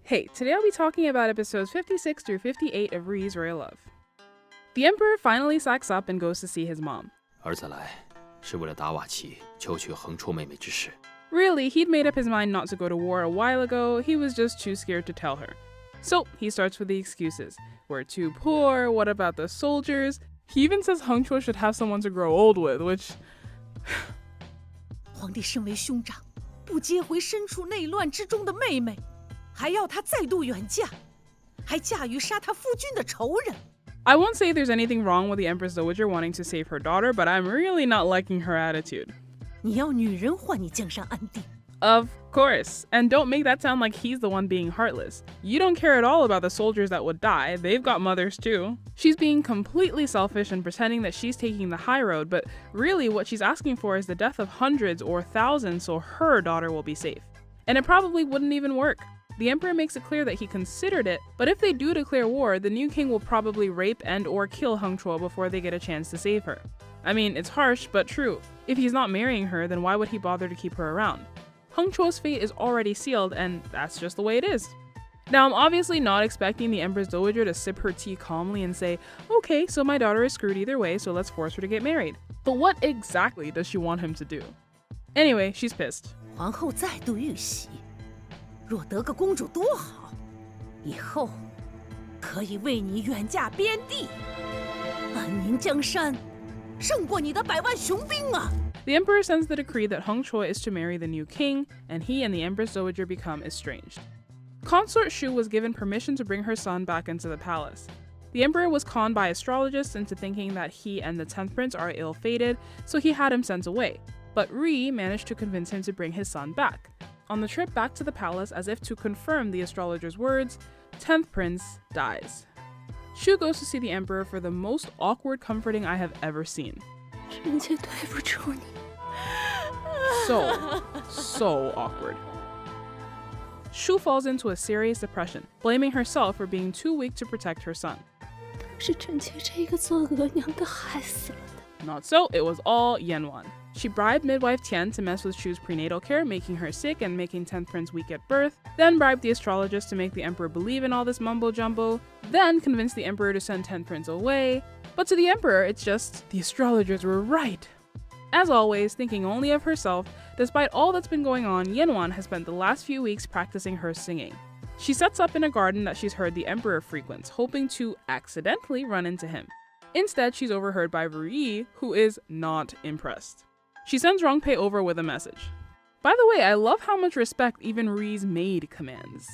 Hey, today I'll be talking about episodes 56 through 58 of RuYi's Royal Love. The Emperor finally sacks up and goes to see his mom. 儿子来，是为了达瓦齐求取横绰妹妹之事。 Really, he'd made up his mind not to go to war a while ago, he was just too scared to tell her. So, he starts with the excuses. We're too poor, what about the soldiers? He even says Hengchuo should have someone to grow old with, which... 皇帝身为兄长，不接回身处内乱之中的妹妹，还要她再度远嫁，还嫁与杀他夫君的仇人。 I won't say there's anything wrong with the Empress Dowager wanting to save her daughter, but I'm really not liking her attitude. 你要女人换你江山安定。 Of course, and don't make that sound like he's the one being heartless. You don't care at all about the soldiers that would die, they've got mothers too. She's being completely selfish and pretending that she's taking the high road, but really what she's asking for is the death of hundreds or thousands so her daughter will be safe. And it probably wouldn't even work. The Emperor makes it clear that he considered it, but if they do declare war, the new king will probably rape and or kill Hengchuo before they get a chance to save her. I mean, it's harsh, but true. If he's not marrying her, then why would he bother to keep her around? Hengchuo's fate is already sealed, and that's just the way it is. Now, I'm obviously not expecting the Empress Dowager to sip her tea calmly and say, okay, so my daughter is screwed either way, so let's force her to get married. But what exactly does she want him to do? Anyway, she's pissed. 皇后再度遇袭，若得个公主多好，以后可以为你远嫁边地，安宁江山，胜过你的100万雄兵啊！ The Emperor sends the decree that Hengchuo is to marry the new king, and he and the Empress Dowager become estranged. Consort Shu was given permission to bring her son back into the palace. The Emperor was conned by astrologists into thinking that he and the 10th prince are ill-fated, so he had him sent away. But RuYi managed to convince him to bring his son back. On the trip back to the palace, as if to confirm the astrologer's words, 10th prince dies. Shu goes to see the Emperor for the most awkward comforting I have ever seen. So awkward. Shu falls into a serious depression, blaming herself for being too weak to protect her son. Not so, it was all Yanwan. She bribed midwife Tian to mess with Shu's prenatal care, making her sick and making 10th prince weak at birth, then bribed the astrologist to make the emperor believe in all this mumbo-jumbo, then convinced the emperor to send 10th prince away. But to the emperor, it's just, the astrologers were right. As always, thinking only of herself, despite all that's been going on, Yanwan has spent the last few weeks practicing her singing. She sets up in a garden that she's heard the emperor frequents, hoping to accidentally run into him. Instead, she's overheard by RuYi, who is not impressed. She sends Rongpei over with a message. By the way, I love how much respect even RuYi's maid commands.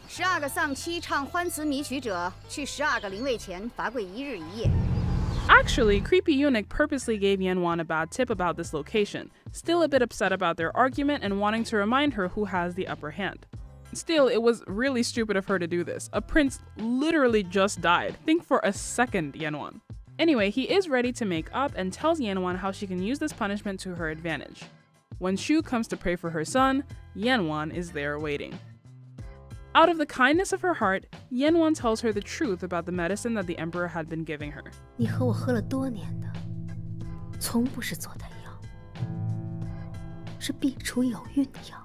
12个丧妻唱欢词迷曲者，去12个灵位前罚跪1日1夜。 Actually, Creepy Eunuch purposely gave Yanwan a bad tip about this location, still a bit upset about their argument and wanting to remind her who has the upper hand. Still, it was really stupid of her to do this. A prince literally just died. Think for a second, Yanwan. Anyway, he is ready to make up and tells Yanwan how she can use this punishment to her advantage. When Shu comes to pray for her son, Yanwan is there waiting. Out of the kindness of her heart, Yanwan tells her the truth about the medicine that the emperor had been giving her. 你和我喝了多年的，从不是做的药，是必出有孕的药。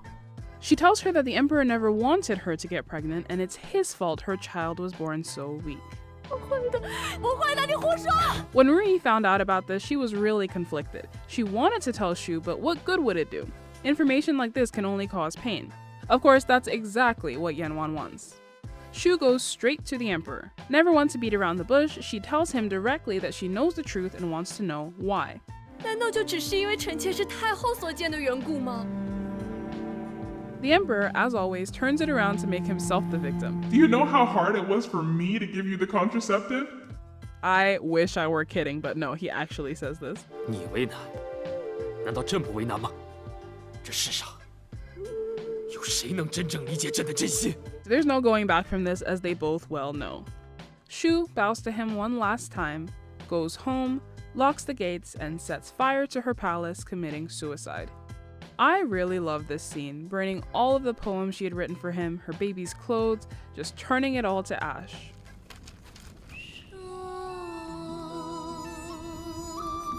She tells her that the emperor never wanted her to get pregnant and it's his fault her child was born so weak. When RuYi found out about this, she was really conflicted. She wanted to tell Shu, but what good would it do? Information like this can only cause pain. Of course, that's exactly what Yanwan wants. Shu goes straight to the emperor. Never one to beat around the bush, she tells him directly that she knows the truth and wants to know why. 难道就只是因为臣妾是太后所见的缘故吗？ The emperor, as always, turns it around to make himself the victim. Do you know how hard it was for me to give you the contraceptive? I wish I were kidding, but no, he actually says this. 你为难，难道朕不为难吗？这世上有谁能真正理解朕的真心？ There's no going back from this, as they both well know. Shu bows to him one last time, goes home, locks the gates, and sets fire to her palace, committing suicide. I really love this scene, burning all of the poems she had written for him, her baby's clothes, just turning it all to ash.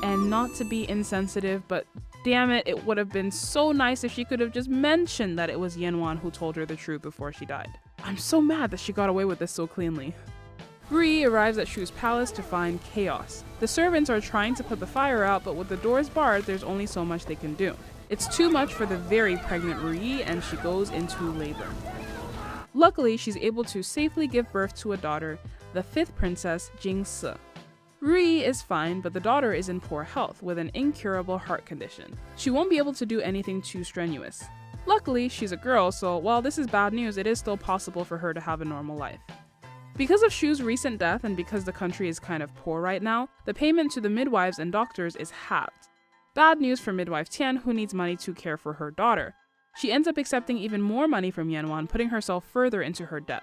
And not to be insensitive, but damn it, it would have been so nice if she could have just mentioned that it was Yanwan who told her the truth before she died. I'm so mad that she got away with this so cleanly. RuYi arrives at Shu's palace to find chaos. The servants are trying to put the fire out, but with the doors barred, there's only so much they can do. It's too much for the very pregnant RuYi, and she goes into labor. Luckily, she's able to safely give birth to a daughter, the 5th princess, Jingse. RuYi is fine, but the daughter is in poor health with an incurable heart condition. She won't be able to do anything too strenuous. Luckily, she's a girl, so while this is bad news, it is still possible for her to have a normal life. Because of Shu's recent death and because the country is kind of poor right now, the payment to the midwives and doctors is halved. Bad news for midwife Tian, who needs money to care for her daughter. She ends up accepting even more money from Yanwan, putting herself further into her debt.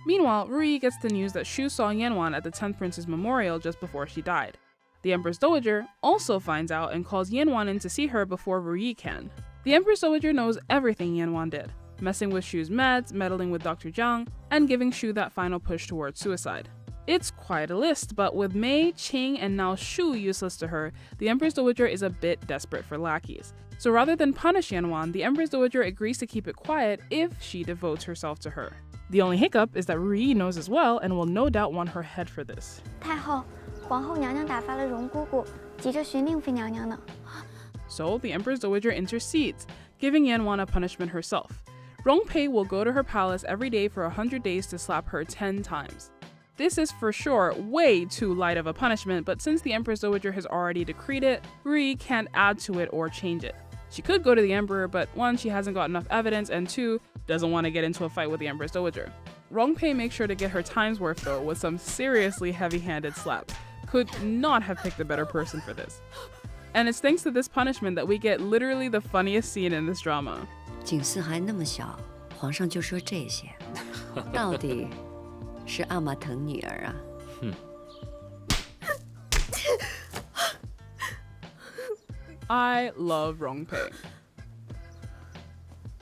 Meanwhile, RuYi gets the news that Shu saw Yanwan at the 10th Prince's memorial just before she died. The Empress Dowager also finds out and calls Yanwan in to see her before RuYi can. The Empress Dowager knows everything Yanwan did, messing with Shu's meds, meddling with Dr. Jiang, and giving Shu that final push towards suicide. It's quite a list, but with Mei, Qing, and now Shu useless to her, the Empress Dowager is a bit desperate for lackeys. So rather than punish Yanwan, the Empress Dowager agrees to keep it quiet if she devotes herself to her. The only hiccup is that RuYi knows as well and will no doubt want her head for this. 太后，皇后娘娘打发了荣姑姑，急着寻令妃娘娘呢。 So the Empress Dowager intercedes, giving Yanwan a punishment herself. Rongpei will go to her palace every day for 100 days to slap her 10 times. This is for sure way too light of a punishment, but since the Empress Dowager has already decreed it, RuYi can't add to it or change it. She could go to the Emperor, but 1, she hasn't got enough evidence, and 2, doesn't want to get into a fight with the Empress Dowager. Rongpei makes sure to get her time's worth though with some seriously heavy-handed slaps. Could not have picked a better person for this. And it's thanks to this punishment that we get literally the funniest scene in this drama. 景四还那么小，皇上就说这些，到底是阿玛疼女儿啊？ I love Rongpei.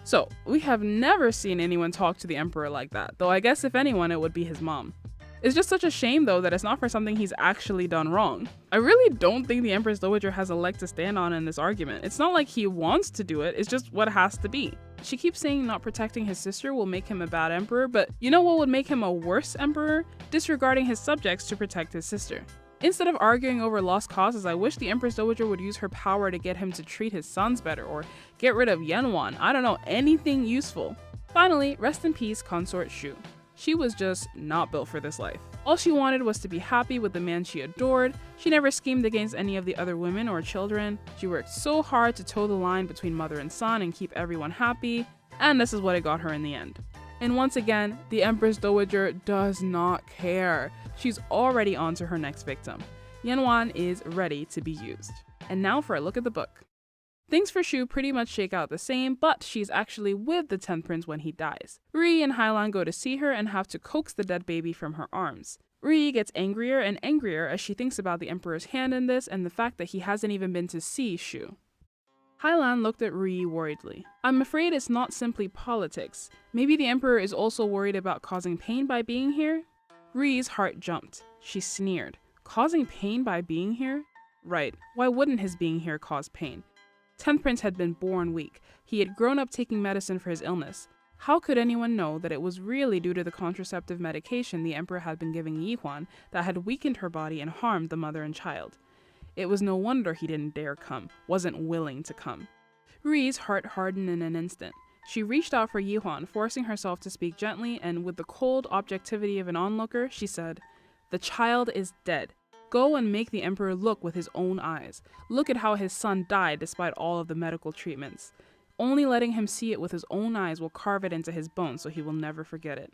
So, we have never seen anyone talk to the Emperor like that, though I guess if anyone, it would be his mom. It's just such a shame though that it's not for something he's actually done wrong. I really don't think the Empress Dowager has a leg to stand on in this argument. It's not like he wants to do it, it's just what has to be. She keeps saying not protecting his sister will make him a bad emperor, but you know what would make him a worse emperor? Disregarding his subjects to protect his sister. Instead of arguing over lost causes, I wish the Empress Dowager would use her power to get him to treat his sons better or get rid of Yanwan. I don't know, anything useful. Finally, rest in peace, Consort Shu. She was just not built for this life. All she wanted was to be happy with the man she adored. She never schemed against any of the other women or children. She worked so hard to toe the line between mother and son and keep everyone happy, and this is what it got her in the end. And once again, the Empress Dowager does not care. She's already on to her next victim. Yanwan is ready to be used. And now for a look at the book. Things for Shu pretty much shake out the same, but she's actually with the 10th prince when he dies. RuYi and Hailan go to see her and have to coax the dead baby from her arms. RuYi gets angrier and angrier as she thinks about the Emperor's hand in this and the fact that he hasn't even been to see Shu. Hailan looked at RuYi worriedly. I'm afraid it's not simply politics. Maybe the Emperor is also worried about causing pain by being here? RuYi's heart jumped. She sneered. Causing pain by being here? Right, why wouldn't his being here cause pain? 10th Prince had been born weak. He had grown up taking medicine for his illness. How could anyone know that it was really due to the contraceptive medication the Emperor had been giving Yihuan that had weakened her body and harmed the mother and child? It was no wonder he didn't dare come, wasn't willing to come. RuYi's heart hardened in an instant. She reached out for Yihuan, forcing herself to speak gently, and with the cold objectivity of an onlooker, she said, "The child is dead. Go and make the Emperor look with his own eyes. Look at how his son died despite all of the medical treatments. Only letting him see it with his own eyes will carve it into his bones so he will never forget it."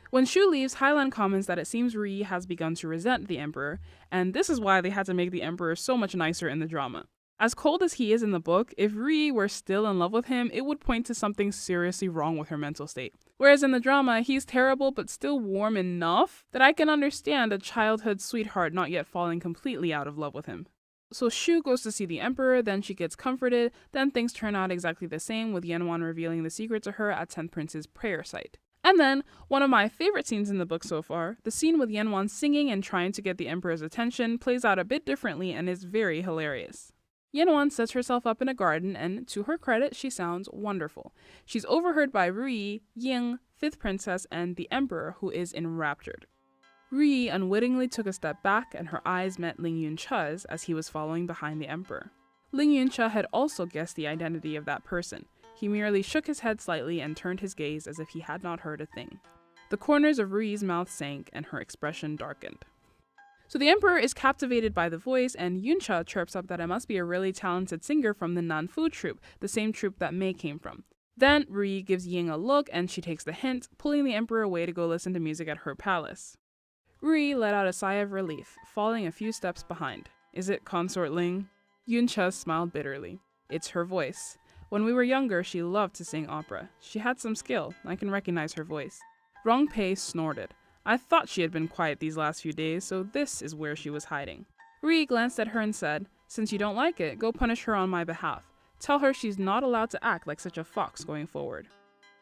When Shu leaves, Hailan comments that it seems RuYi has begun to resent the Emperor, and this is why they had to make the Emperor so much nicer in the drama. As cold as he is in the book, if RuYi were still in love with him, it would point to something seriously wrong with her mental state. Whereas in the drama, he's terrible but still warm enough that I can understand a childhood sweetheart not yet falling completely out of love with him. So Shu goes to see the Emperor, then she gets comforted, then things turn out exactly the same with Yanwan revealing the secret to her at 10th Prince's prayer site. And then, one of my favorite scenes in the book so far, the scene with Yanwan singing and trying to get the Emperor's attention, plays out a bit differently and is very hilarious. Yanwan sets herself up in a garden and, to her credit, she sounds wonderful. She's overheard by RuYi, Ying, 5th princess, and the emperor, who is enraptured. RuYi unwittingly took a step back, and her eyes met Ling Yunche's as he was following behind the emperor. Ling Yunche had also guessed the identity of that person. He merely shook his head slightly and turned his gaze as if he had not heard a thing. The corners of RuYi's mouth sank, and her expression darkened. So the emperor is captivated by the voice, and Yunche chirps up that it must be a really talented singer from the Nanfu troupe, the same troupe that Mei came from. Then RuYi gives Ying a look, and she takes the hint, pulling the emperor away to go listen to music at her palace. RuYi let out a sigh of relief, falling a few steps behind. Is it Consort Ling? Yunche smiled bitterly. It's her voice. When we were younger, she loved to sing opera. She had some skill. I can recognize her voice. Rongpei snorted. I thought she had been quiet these last few days, so this is where she was hiding. RuYi glanced at her and said, since you don't like it, go punish her on my behalf. Tell her she's not allowed to act like such a fox going forward.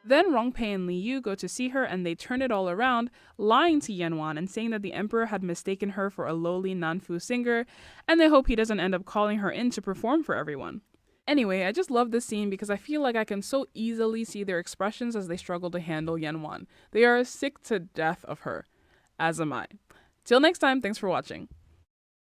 Then Rongpei and Li Yu go to see her, and they turn it all around, lying to Yanwan and saying that the emperor had mistaken her for a lowly Nanfu singer, and they hope he doesn't end up calling her in to perform for everyone. Anyway, I just love this scene because I feel like I can so easily see their expressions as they struggle to handle Yanwan. They are sick to death of her. As am I. Till next time, thanks for watching.